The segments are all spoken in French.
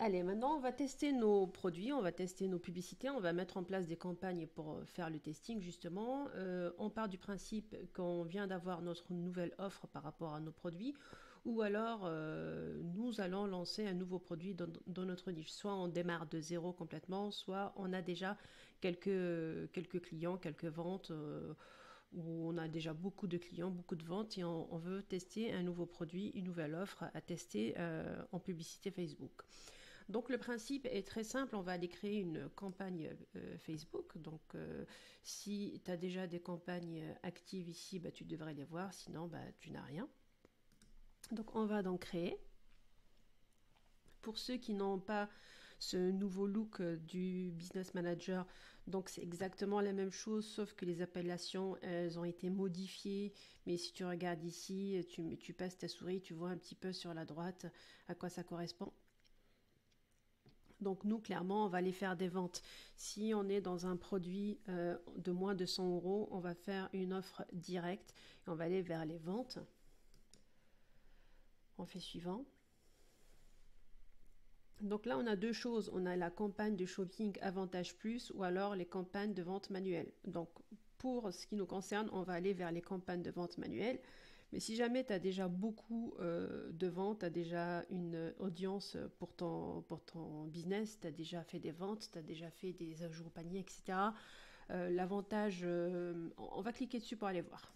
Allez, maintenant on va tester nos produits, on va tester nos publicités, on va mettre en place des campagnes pour faire le testing justement. On part du principe qu'on vient d'avoir notre nouvelle offre par rapport à nos produits, ou alors nous allons lancer un nouveau produit dans notre niche. Soit on démarre de zéro complètement, soit on a déjà quelques clients, quelques ventes. Où on a déjà beaucoup de clients, beaucoup de ventes et on veut tester un nouveau produit, une nouvelle offre à tester en publicité Facebook. Donc le principe est très simple, on va aller créer une campagne Facebook. Donc si tu as déjà des campagnes actives ici, bah, tu devrais les voir, sinon bah, tu n'as rien. Donc on va donc créer. Pour ceux qui n'ont pas ce nouveau look du business manager, donc c'est exactement la même chose, sauf que les appellations, elles ont été modifiées. Mais si tu regardes ici, tu passes ta souris, tu vois un petit peu sur la droite à quoi ça correspond. Donc nous, clairement, on va aller faire des ventes. Si on est dans un produit de moins de 100 euros, on va faire une offre directe et on va aller vers les ventes. On fait suivant. Donc là, on a deux choses. On a la campagne de shopping Avantage Plus ou alors les campagnes de vente manuelle. Donc pour ce qui nous concerne, on va aller vers les campagnes de vente manuelle. Mais si jamais tu as déjà beaucoup de ventes, tu as déjà une audience pour ton business, tu as déjà fait des ventes, tu as déjà fait des ajouts au panier, etc. L'avantage, on va cliquer dessus pour aller voir.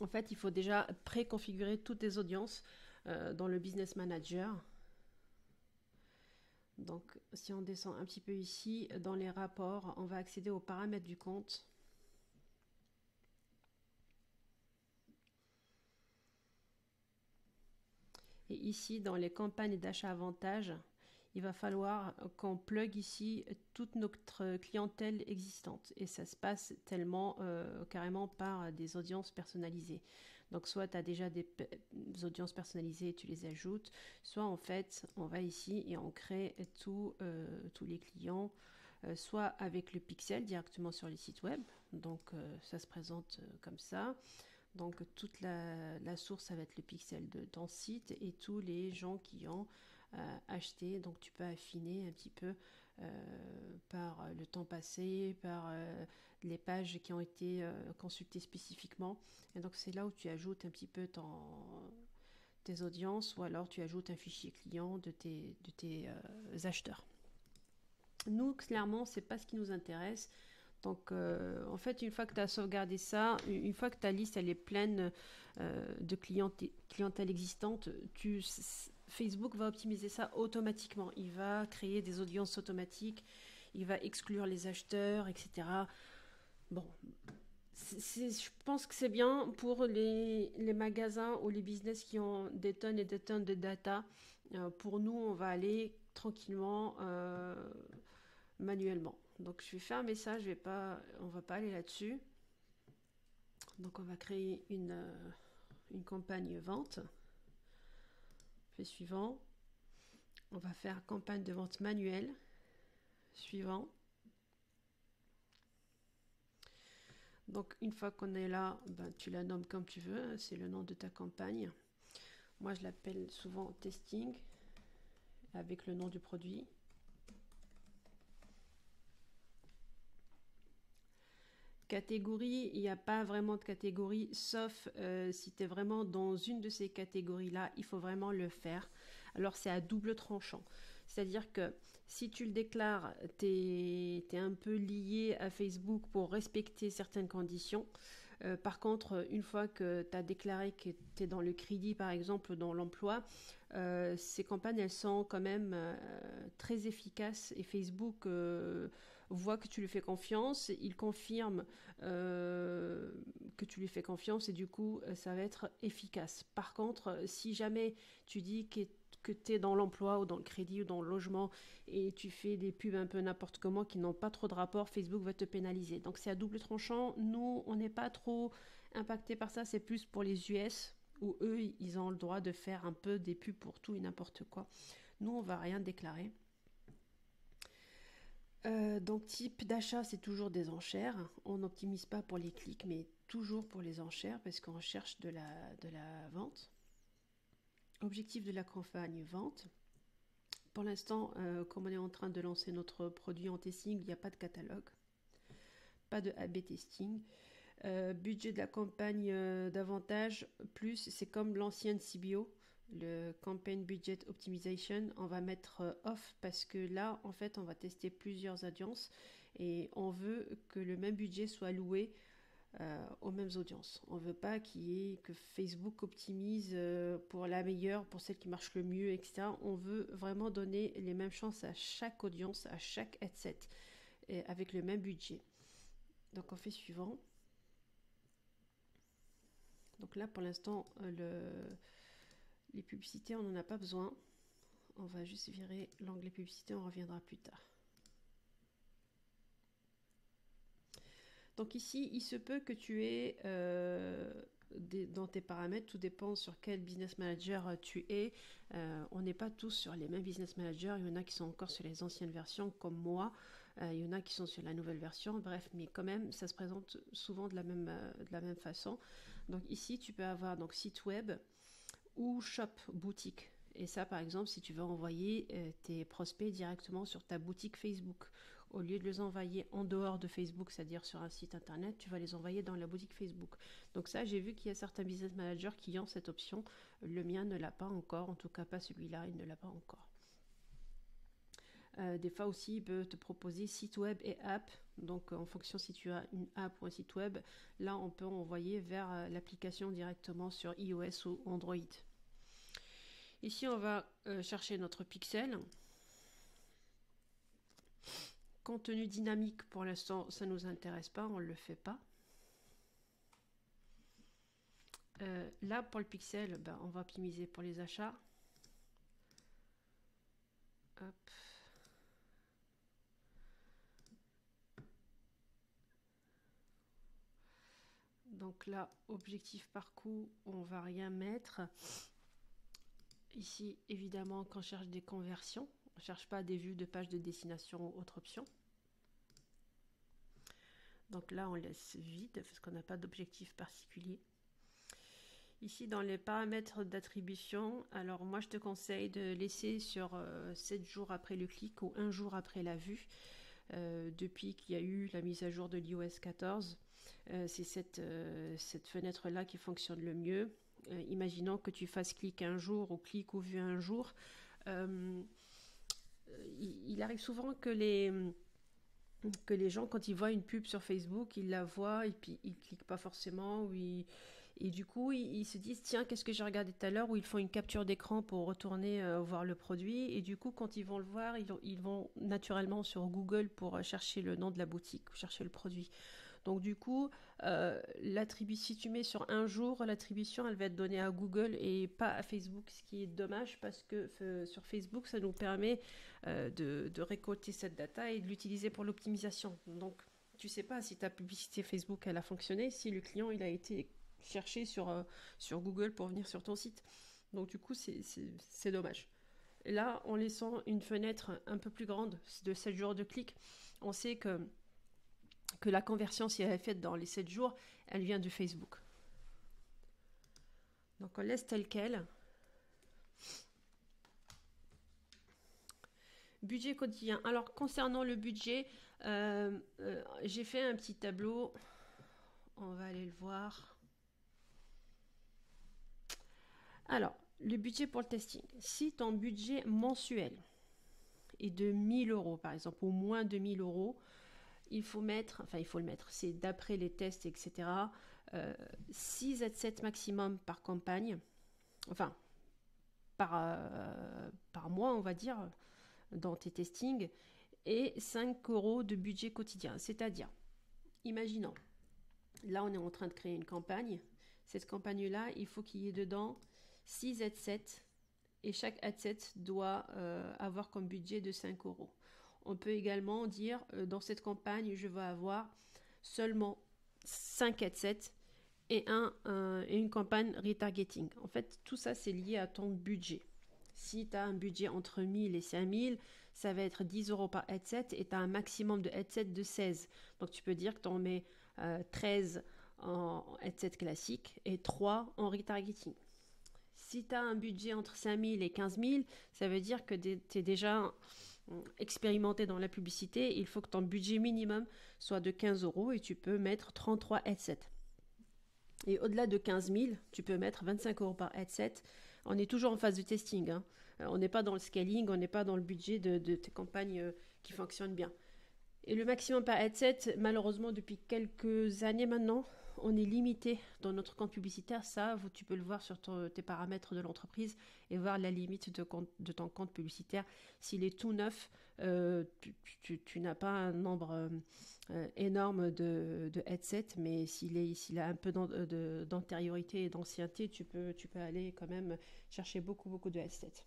En fait, il faut déjà préconfigurer toutes tes audiences dans le Business Manager. Donc, si on descend un petit peu ici, dans les rapports, on va accéder aux paramètres du compte. Et ici, dans les campagnes d'achat avantage, il va falloir qu'on plug ici toute notre clientèle existante. Et ça se passe tellement carrément par des audiences personnalisées. Donc soit tu as déjà des audiences personnalisées, tu les ajoutes, soit en fait on va ici et on crée tous les clients, soit avec le pixel directement sur les sites web. Donc ça se présente comme ça. Donc toute la source, ça va être le pixel de ton site et tous les gens qui ont acheté. Donc tu peux affiner un petit peu par le temps passé, par les pages qui ont été consultées spécifiquement. Et donc c'est là où tu ajoutes un petit peu tes audiences ou alors tu ajoutes un fichier client de tes acheteurs. Nous, clairement, c'est pas ce qui nous intéresse. Donc, en fait, une fois que tu as sauvegardé ça, une fois que ta liste elle est pleine de clientèle existante, Facebook va optimiser ça automatiquement. Il va créer des audiences automatiques, il va exclure les acheteurs, etc. Bon, je pense que c'est bien pour les magasins ou les business qui ont des tonnes et des tonnes de data. Pour nous, on va aller tranquillement manuellement. Donc je vais fermer ça, on va pas aller là-dessus. Donc on va créer une campagne vente. Fait suivant. On va faire campagne de vente manuelle. Suivant. Donc une fois qu'on est là, ben, tu la nommes comme tu veux. C'est le nom de ta campagne. Moi je l'appelle souvent testing avec le nom du produit. Catégorie, il n'y a pas vraiment de catégorie, sauf si tu es vraiment dans une de ces catégories-là, il faut vraiment le faire. Alors c'est à double tranchant. C'est-à-dire que si tu le déclares, tu es un peu lié à Facebook pour respecter certaines conditions. Par contre, une fois que tu as déclaré que tu es dans le crédit, par exemple, dans l'emploi, ces campagnes, elles sont quand même très efficaces et Facebook voit que tu lui fais confiance, il confirme que tu lui fais confiance et du coup, ça va être efficace. Par contre, si jamais tu dis que tu es dans l'emploi ou dans le crédit ou dans le logement et tu fais des pubs un peu n'importe comment qui n'ont pas trop de rapport, Facebook va te pénaliser. Donc c'est à double tranchant. Nous, on n'est pas trop impacté par ça. C'est plus pour les US où eux, ils ont le droit de faire un peu des pubs pour tout et n'importe quoi. Nous, on va rien déclarer. Donc type d'achat, c'est toujours des enchères. On n'optimise pas pour les clics, mais toujours pour les enchères parce qu'on cherche de la vente. Objectif de la campagne, vente. Pour l'instant, comme on est en train de lancer notre produit en testing, il n'y a pas de catalogue, pas de A/B testing. Budget de la campagne davantage, plus c'est comme l'ancienne CBO, le Campaign Budget Optimization, on va mettre off parce que là, en fait, on va tester plusieurs audiences et on veut que le même budget soit alloué aux mêmes audiences. On veut pas que Facebook optimise pour la meilleure, pour celle qui marche le mieux, etc. On veut vraiment donner les mêmes chances à chaque audience, à chaque headset, et avec le même budget. Donc on fait suivant. Donc là, pour l'instant, les publicités, on n'en a pas besoin. On va juste virer l'onglet publicité, on reviendra plus tard. Donc ici, il se peut que tu aies dans tes paramètres, tout dépend sur quel business manager tu es. On n'est pas tous sur les mêmes business managers. Il y en a qui sont encore sur les anciennes versions, comme moi. Il y en a qui sont sur la nouvelle version. Bref, mais quand même, ça se présente souvent de la même façon. Donc ici, tu peux avoir donc site web ou shop, boutique. Et ça, par exemple, si tu veux envoyer tes prospects directement sur ta boutique Facebook, au lieu de les envoyer en dehors de Facebook, c'est-à-dire sur un site internet, tu vas les envoyer dans la boutique Facebook. Donc ça, j'ai vu qu'il y a certains business managers qui ont cette option. Le mien ne l'a pas encore, en tout cas pas celui-là, il ne l'a pas encore. Des fois aussi, il peut te proposer site web et app. Donc en fonction si tu as une app ou un site web, là on peut envoyer vers l'application directement sur iOS ou Android. Ici, on va chercher notre pixel. Contenu dynamique, pour l'instant, ça ne nous intéresse pas, on ne le fait pas. Là, pour le pixel, on va optimiser pour les achats. Hop. Donc là, objectif parcours, on va rien mettre. Ici, évidemment, quand on cherche des conversions, on ne cherche pas des vues de pages de destination ou autre option. Donc là, on laisse vide parce qu'on n'a pas d'objectif particulier. Ici, dans les paramètres d'attribution, alors moi, je te conseille de laisser sur 7 jours après le clic ou 1 jour après la vue. Depuis qu'il y a eu la mise à jour de l'iOS 14, c'est cette fenêtre-là qui fonctionne le mieux. Imaginons que tu fasses clic un jour ou clic ou vue un jour. Il arrive souvent que les gens, quand ils voient une pub sur Facebook, ils la voient et puis ils cliquent pas forcément, et du coup ils se disent tiens, qu'est-ce que j'ai regardé tout à l'heure, ou ils font une capture d'écran pour retourner voir le produit, et du coup quand ils vont le voir, ils vont naturellement sur Google pour chercher le nom de la boutique, chercher le produit. Donc du coup, si tu mets sur un jour, l'attribution, elle va être donnée à Google et pas à Facebook, ce qui est dommage parce que sur Facebook, ça nous permet de récolter cette data et de l'utiliser pour l'optimisation. Donc tu sais pas si ta publicité Facebook, elle a fonctionné, si le client, il a été cherché sur Google pour venir sur ton site. Donc du coup, c'est dommage. Et là, en laissant une fenêtre un peu plus grande de 7 jours de clic, on sait que la conversion, si elle est faite dans les 7 jours, elle vient de Facebook. Donc on laisse tel quel. Budget quotidien. Alors concernant le budget, j'ai fait un petit tableau. On va aller le voir. Alors, le budget pour le testing. Si ton budget mensuel est de 1000 euros, par exemple, ou moins de 1000 euros, il faut le mettre, c'est d'après les tests, etc. 6 à 7 maximum par campagne, enfin, par mois, on va dire, dans tes testings, et 5 euros de budget quotidien. C'est-à-dire, imaginons, là, on est en train de créer une campagne. Cette campagne-là, il faut qu'il y ait dedans 6 headsets, et chaque headset doit avoir comme budget de 5 euros. On peut également dire, dans cette campagne, je vais avoir seulement 5 headsets et une campagne retargeting. En fait, tout ça, c'est lié à ton budget. Si tu as un budget entre 1000 et 5000, ça va être 10 euros par headset et tu as un maximum de headsets de 16. Donc, tu peux dire que tu en mets 13 en headset classique et 3 en retargeting. si tu as un budget entre 5 000 et 15 000, ça veut dire que tu es déjà expérimenté dans la publicité. Il faut que ton budget minimum soit de 15 euros et tu peux mettre 33 headsets. Et au-delà de 15 000, tu peux mettre 25 euros par headset. On est toujours en phase de testing. Hein. On n'est pas dans le scaling, on n'est pas dans le budget de tes campagnes qui fonctionnent bien. Et le maximum par headset, malheureusement, depuis quelques années maintenant, on est limité dans notre compte publicitaire. Ça, tu peux le voir sur tes paramètres de l'entreprise et voir la limite de ton compte publicitaire. S'il est tout neuf, tu n'as pas un nombre énorme de headsets, mais s'il a un peu d'antériorité et d'ancienneté, tu peux aller quand même chercher beaucoup de headsets.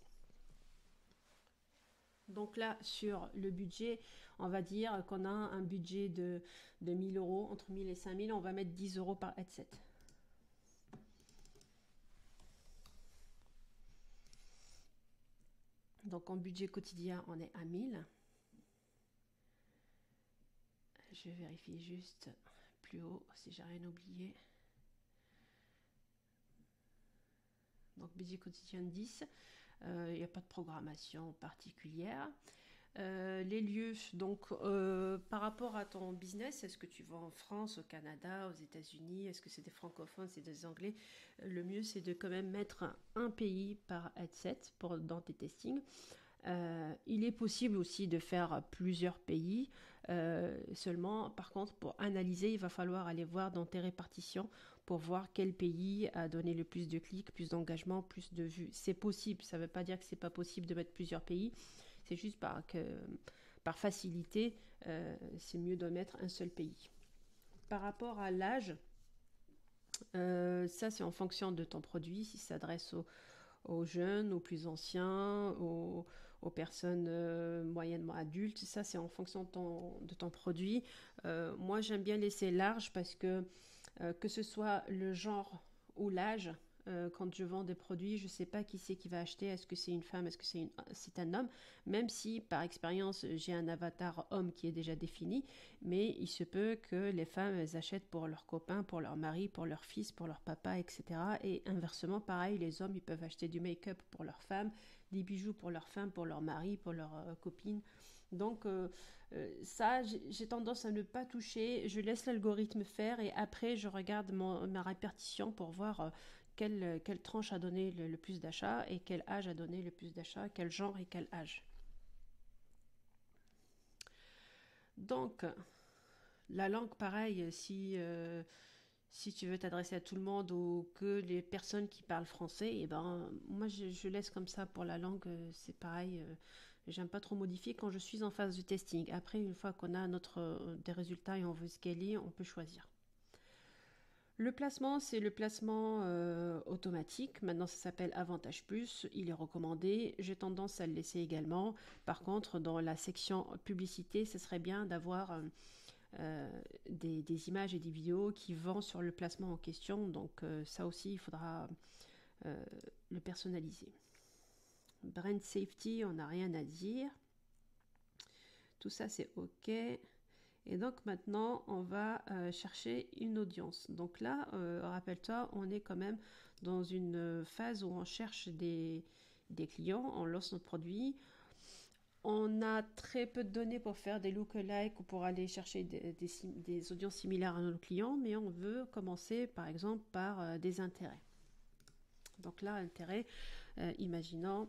Donc là, sur le budget, on va dire qu'on a un budget de 1000 euros, entre 1000 et 5000, on va mettre 10 euros par headset. Donc en budget quotidien, on est à 1000. Je vérifie juste plus haut si j'ai rien oublié. Donc budget quotidien 10. Il n'y a pas de programmation particulière. Les lieux, donc par rapport à ton business, est-ce que tu vas en France, au Canada, aux États-Unis, est-ce que c'est des francophones, c'est des anglais? Le mieux, c'est de quand même mettre un pays par headset dans tes testings. Il est possible aussi de faire plusieurs pays. Seulement, par contre, pour analyser, il va falloir aller voir dans tes répartitions pour voir quel pays a donné le plus de clics, plus d'engagement, plus de vues. C'est possible, ça ne veut pas dire que c'est pas possible de mettre plusieurs pays. C'est juste par facilité, c'est mieux de mettre un seul pays. Par rapport à l'âge, ça c'est en fonction de ton produit, si ça s'adresse aux jeunes, aux plus anciens, aux personnes moyennement adultes. Ça, c'est en fonction de ton produit. Moi, j'aime bien laisser large parce que ce soit le genre ou l'âge, quand je vends des produits, je ne sais pas qui c'est qui va acheter. Est-ce que c'est une femme? Est-ce que c'est un homme? Même si, par expérience, j'ai un avatar homme qui est déjà défini, mais il se peut que les femmes elles achètent pour leurs copains, pour leur mari, pour leur fils, pour leur papa, etc. Et inversement, pareil, les hommes, ils peuvent acheter du make-up pour leurs femmes, des bijoux pour leurs femmes, pour leur mari, pour leurs copines. Donc ça, j'ai tendance à ne pas toucher. Je laisse l'algorithme faire et après, je regarde ma répartition pour voir quelle tranche a donné le plus d'achats et quel âge a donné le plus d'achats, quel genre et quel âge. Donc, la langue, pareil, si tu veux t'adresser à tout le monde ou que les personnes qui parlent français, et ben, moi, je laisse comme ça pour la langue, c'est pareil. J'aime pas trop modifier quand je suis en phase de testing. Après, une fois qu'on a des résultats et on veut scaler, on peut choisir. Le placement, c'est le placement automatique. Maintenant, ça s'appelle Avantage Plus. Il est recommandé. J'ai tendance à le laisser également. Par contre, dans la section publicité, ce serait bien d'avoir des images et des vidéos qui vont sur le placement en question. Donc, ça aussi, il faudra le personnaliser. Brand Safety, on n'a rien à dire. Tout ça, c'est OK. Et donc maintenant, on va chercher une audience. Donc là, rappelle-toi, on est quand même dans une phase où on cherche des clients, on lance notre produit. On a très peu de données pour faire des lookalikes ou pour aller chercher des audiences similaires à nos clients, mais on veut commencer par exemple par des intérêts. Donc là, intérêt, imaginons,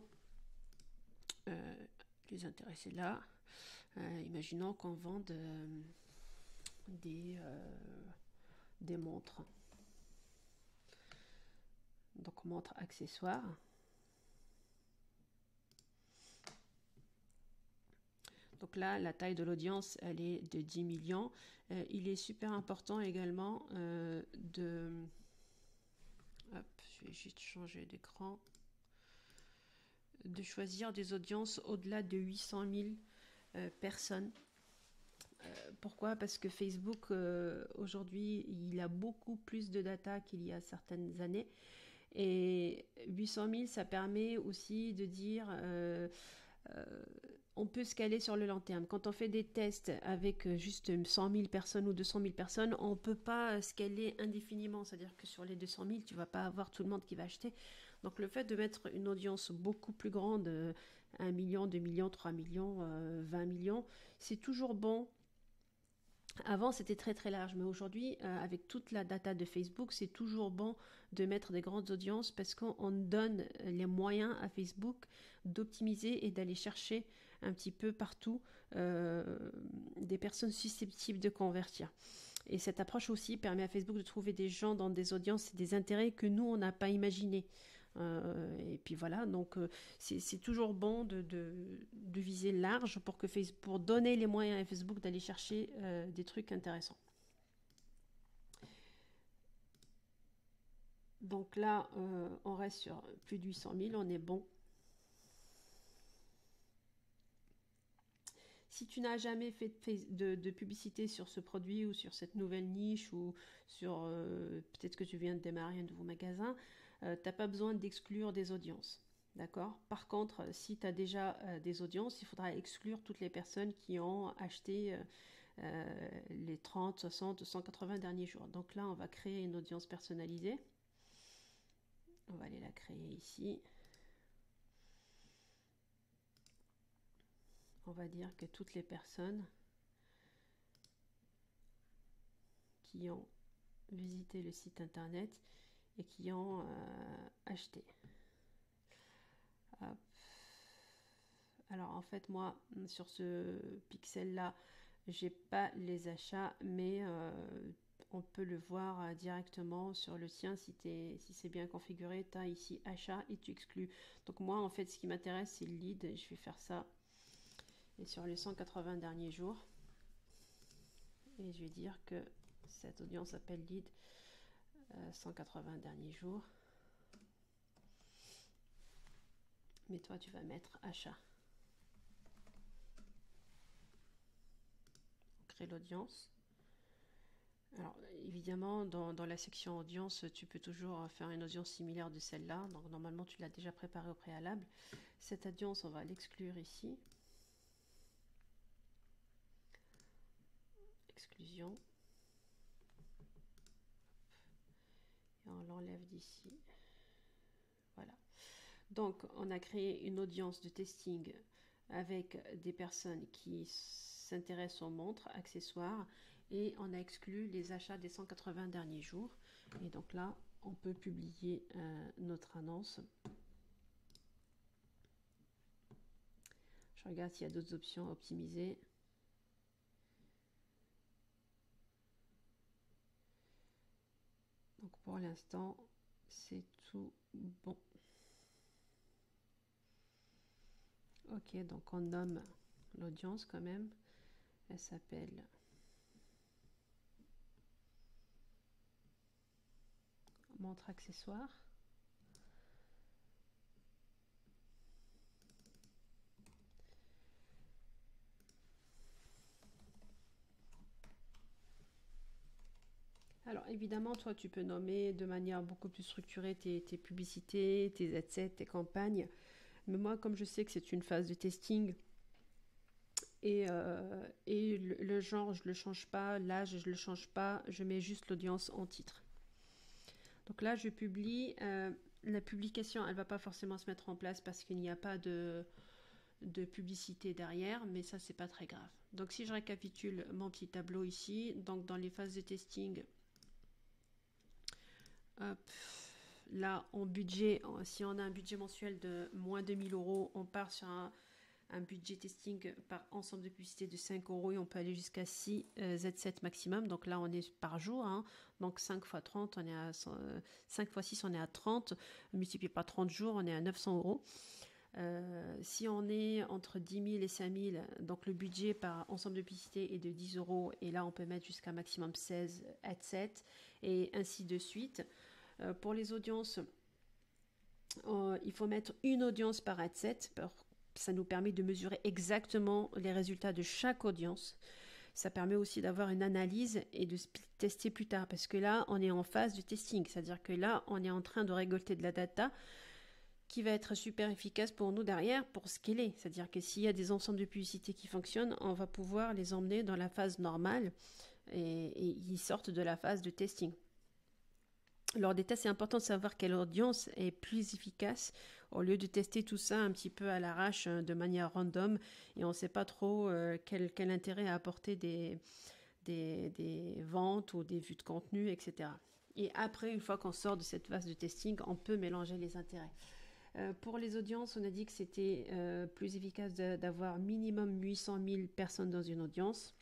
les intérêts c'est là. Imaginons qu'on vende des montres. Donc montres accessoires. Donc là, la taille de l'audience, elle est de 10 millions. Il est super important également de... Hop, je vais juste changer d'écran. De choisir des audiences au-delà de 800 000 personnes. Pourquoi? Parce que Facebook, aujourd'hui, il a beaucoup plus de data qu'il y a certaines années. Et 800 000, ça permet aussi de dire... on peut scaler sur le long terme. Quand on fait des tests avec juste 100 000 personnes ou 200 000 personnes, on ne peut pas scaler indéfiniment. C'est-à-dire que sur les 200 000, tu ne vas pas avoir tout le monde qui va acheter. Donc le fait de mettre une audience beaucoup plus grande, 1 million, 2 millions, 3 millions, 20 millions, c'est toujours bon. Avant, c'était très très large, mais aujourd'hui, avec toute la data de Facebook, c'est toujours bon de mettre des grandes audiences parce qu'on donne les moyens à Facebook d'optimiser et d'aller chercher un petit peu partout des personnes susceptibles de convertir. Et cette approche aussi permet à Facebook de trouver des gens dans des audiences et des intérêts que nous, on n'a pas imaginés. Et puis voilà, donc c'est toujours bon de viser large pour que Facebook, pour donner les moyens à Facebook d'aller chercher des trucs intéressants. Donc là, on reste sur plus de 800 000, on est bon. Si tu n'as jamais fait de publicité sur ce produit ou sur cette nouvelle niche ou sur peut-être que tu viens de démarrer un nouveau magasin, tu n'as pas besoin d'exclure des audiences. D'accord. Par contre, si tu as déjà des audiences, il faudra exclure toutes les personnes qui ont acheté les 30, 60, 180 derniers jours. Donc là, on va créer une audience personnalisée. On va aller la créer ici. On va dire que toutes les personnes qui ont visité le site internet et qui ont acheté. Hop. Alors en fait moi sur ce pixel là j'ai pas les achats, mais on peut le voir directement sur le tien si c'est bien configuré. Tu as ici achat et tu exclus. Donc moi en fait ce qui m'intéresse c'est le lead. Je vais faire ça et sur les 180 derniers jours et je vais dire que cette audience s'appelle lead 180 derniers jours. Mais toi tu vas mettre achat. Créer l'audience. Alors évidemment dans la section audience tu peux toujours faire une audience similaire de celle-là, donc normalement tu l'as déjà préparée au préalable. Cette audience on va l'exclure ici, exclusion, et on l'enlève d'ici. Voilà, donc on a créé une audience de testing avec des personnes qui s'intéressent aux montres, accessoires, et on a exclu les achats des 180 derniers jours. Et donc là, on peut publier notre annonce. Je regarde s'il y a d'autres options à optimiser. Donc pour l'instant, c'est tout bon. Ok, donc on nomme l'audience quand même. Elle s'appelle montre accessoire. Alors évidemment, toi, tu peux nommer de manière beaucoup plus structurée tes publicités, tes adsets, tes campagnes. Mais moi, comme je sais que c'est une phase de testing et le genre, je ne le change pas, l'âge, je ne le change pas, je mets juste l'audience en titre. Donc là, je publie. La publication, elle ne va pas forcément se mettre en place parce qu'il n'y a pas de publicité derrière, mais ça, c'est pas très grave. Donc si je récapitule mon petit tableau ici, donc dans les phases de testing, hop, là, en budget, si on a un budget mensuel de moins de 1000 euros, on part sur un budget testing par ensemble de publicités de 5 euros et on peut aller jusqu'à 6 Z7 maximum. Donc là, on est par jour. Hein. Donc 5 x 30, on est à 5 x 6, on est à 30. Multiplié par 30 jours, on est à 900 euros. Si on est entre 10 000 et 5 000, donc le budget par ensemble de publicité est de 10 euros et là on peut mettre jusqu'à maximum 16 ad-7 et ainsi de suite. Pour les audiences, il faut mettre une audience par ad-7. Ça nous permet de mesurer exactement les résultats de chaque audience. Ça permet aussi d'avoir une analyse et de tester plus tard parce que là on est en phase de testing, c'est-à-dire que là on est en train de récolter de la data qui va être super efficace pour nous derrière pour scaler. C'est-à-dire que s'il y a des ensembles de publicités qui fonctionnent, on va pouvoir les emmener dans la phase normale et ils sortent de la phase de testing. Lors des tests, c'est important de savoir quelle audience est plus efficace au lieu de tester tout ça un petit peu à l'arrache de manière random et on ne sait pas trop quel intérêt a apporté des ventes ou des vues de contenu, etc. Et après, une fois qu'on sort de cette phase de testing, on peut mélanger les intérêts. Pour les audiences, on a dit que c'était plus efficace d'avoir minimum 800 000 personnes dans une audience.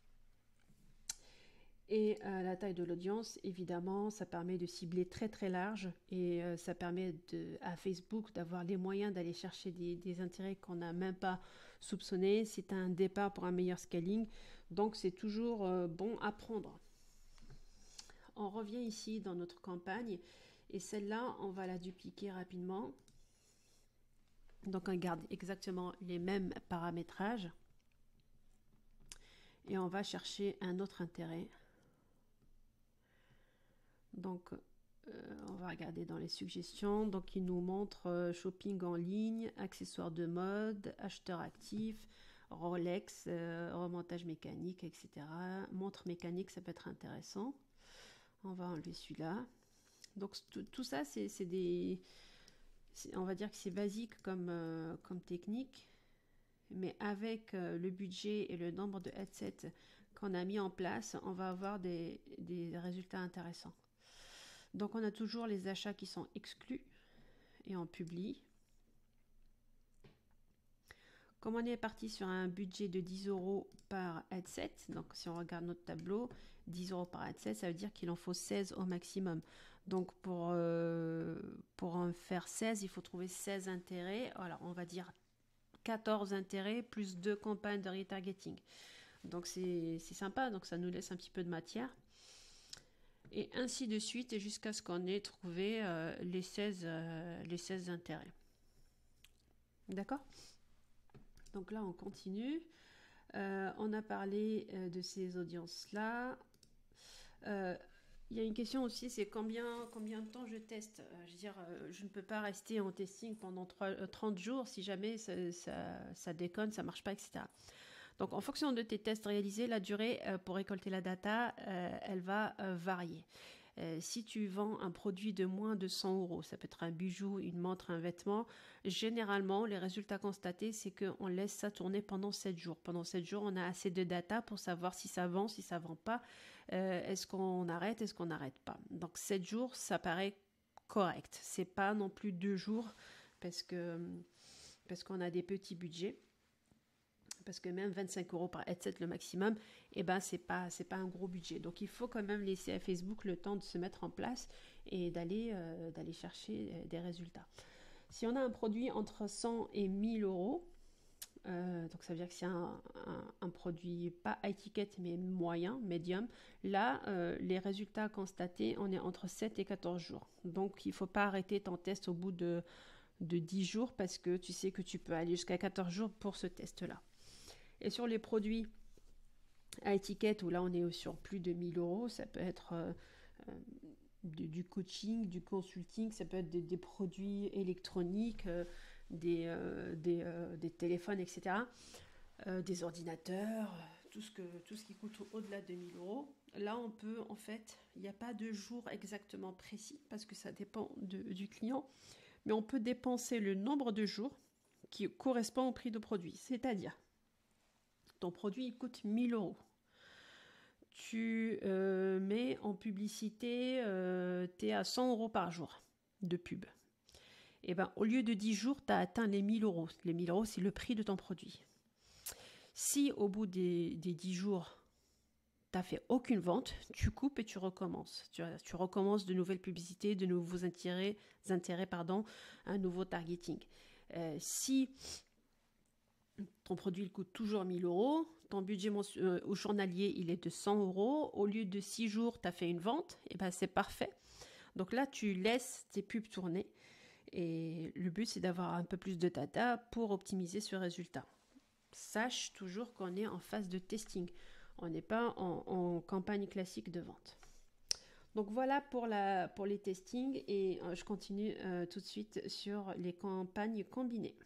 Et la taille de l'audience, évidemment, ça permet de cibler très très large et ça permet à Facebook d'avoir les moyens d'aller chercher des intérêts qu'on n'a même pas soupçonnés. C'est un départ pour un meilleur scaling, donc c'est toujours bon à prendre. On revient ici dans notre campagne et celle-là, on va la dupliquer rapidement. Donc on garde exactement les mêmes paramétrages et on va chercher un autre intérêt. Donc, on va regarder dans les suggestions. Donc, il nous montre shopping en ligne, accessoires de mode, acheteurs actifs, Rolex, remontage mécanique, etc. Montre mécanique, ça peut être intéressant. On va enlever celui-là. Donc, tout ça, c'est des... On va dire que c'est basique comme technique. Mais avec le budget et le nombre de headsets qu'on a mis en place, on va avoir des résultats intéressants. Donc on a toujours les achats qui sont exclus et on publie. Comme on est parti sur un budget de 10 € par headset, donc si on regarde notre tableau, 10 € par headset, ça veut dire qu'il en faut 16 au maximum. Donc pour en faire 16, il faut trouver 16 intérêts. Alors on va dire 14 intérêts plus 2 campagnes de retargeting. Donc c'est sympa, donc ça nous laisse un petit peu de matière. Et ainsi de suite, jusqu'à ce qu'on ait trouvé les 16 intérêts. D'accord? Donc là, on continue. On a parlé de ces audiences-là. Il y a une question aussi, c'est combien de temps je teste. Je veux dire, je ne peux pas rester en testing pendant 30 jours si jamais ça déconne, ça ne marche pas, etc. Donc, en fonction de tes tests réalisés, la durée pour récolter la data, elle va varier. Si tu vends un produit de moins de 100 €, ça peut être un bijou, une montre, un vêtement, généralement, les résultats constatés, c'est qu'on laisse ça tourner pendant 7 jours. Pendant 7 jours, on a assez de data pour savoir si ça vend, si ça ne vend pas. Est-ce qu'on arrête, est-ce qu'on n'arrête pas? Donc, 7 jours, ça paraît correct. C'est pas non plus 2 jours parce qu'on a des petits budgets. Parce que même 25 € par headset le maximum, eh ben c'est pas un gros budget. Donc il faut quand même laisser à Facebook le temps de se mettre en place et d'aller chercher des résultats. Si on a un produit entre 100 et 1000 €, donc ça veut dire que c'est un produit pas à étiquette mais moyen, médium, là les résultats constatés, on est entre 7 et 14 jours. Donc il ne faut pas arrêter ton test au bout de 10 jours parce que tu sais que tu peux aller jusqu'à 14 jours pour ce test-là. Et sur les produits à étiquette, où là on est sur plus de 1000 €, ça peut être du coaching, du consulting, ça peut être des produits électroniques, des téléphones, etc., des ordinateurs, tout ce qui coûte au-delà de 1000 €. Là, on peut, en fait, il n'y a pas de jour exactement précis, parce que ça dépend du client, mais on peut dépenser le nombre de jours qui correspond au prix du produit, c'est-à-dire ton produit il coûte 1000 €. Tu mets en publicité, tu es à 100 € par jour de pub. Et ben, au lieu de 10 jours, tu as atteint les 1000 €. Les 1000 €, c'est le prix de ton produit. Si au bout des 10 jours, tu n'as fait aucune vente, tu coupes et tu recommences. Tu recommences de nouvelles publicités, de nouveaux intérêts, un nouveau targeting. Si ton produit il coûte toujours 1000 €, ton budget au journalier il est de 100 €, au lieu de 6 jours tu as fait une vente, et ben c'est parfait. Donc là tu laisses tes pubs tourner et le but c'est d'avoir un peu plus de data pour optimiser ce résultat. Sache toujours qu'on est en phase de testing, on n'est pas en campagne classique de vente. Donc voilà pour les testings et je continue tout de suite sur les campagnes combinées.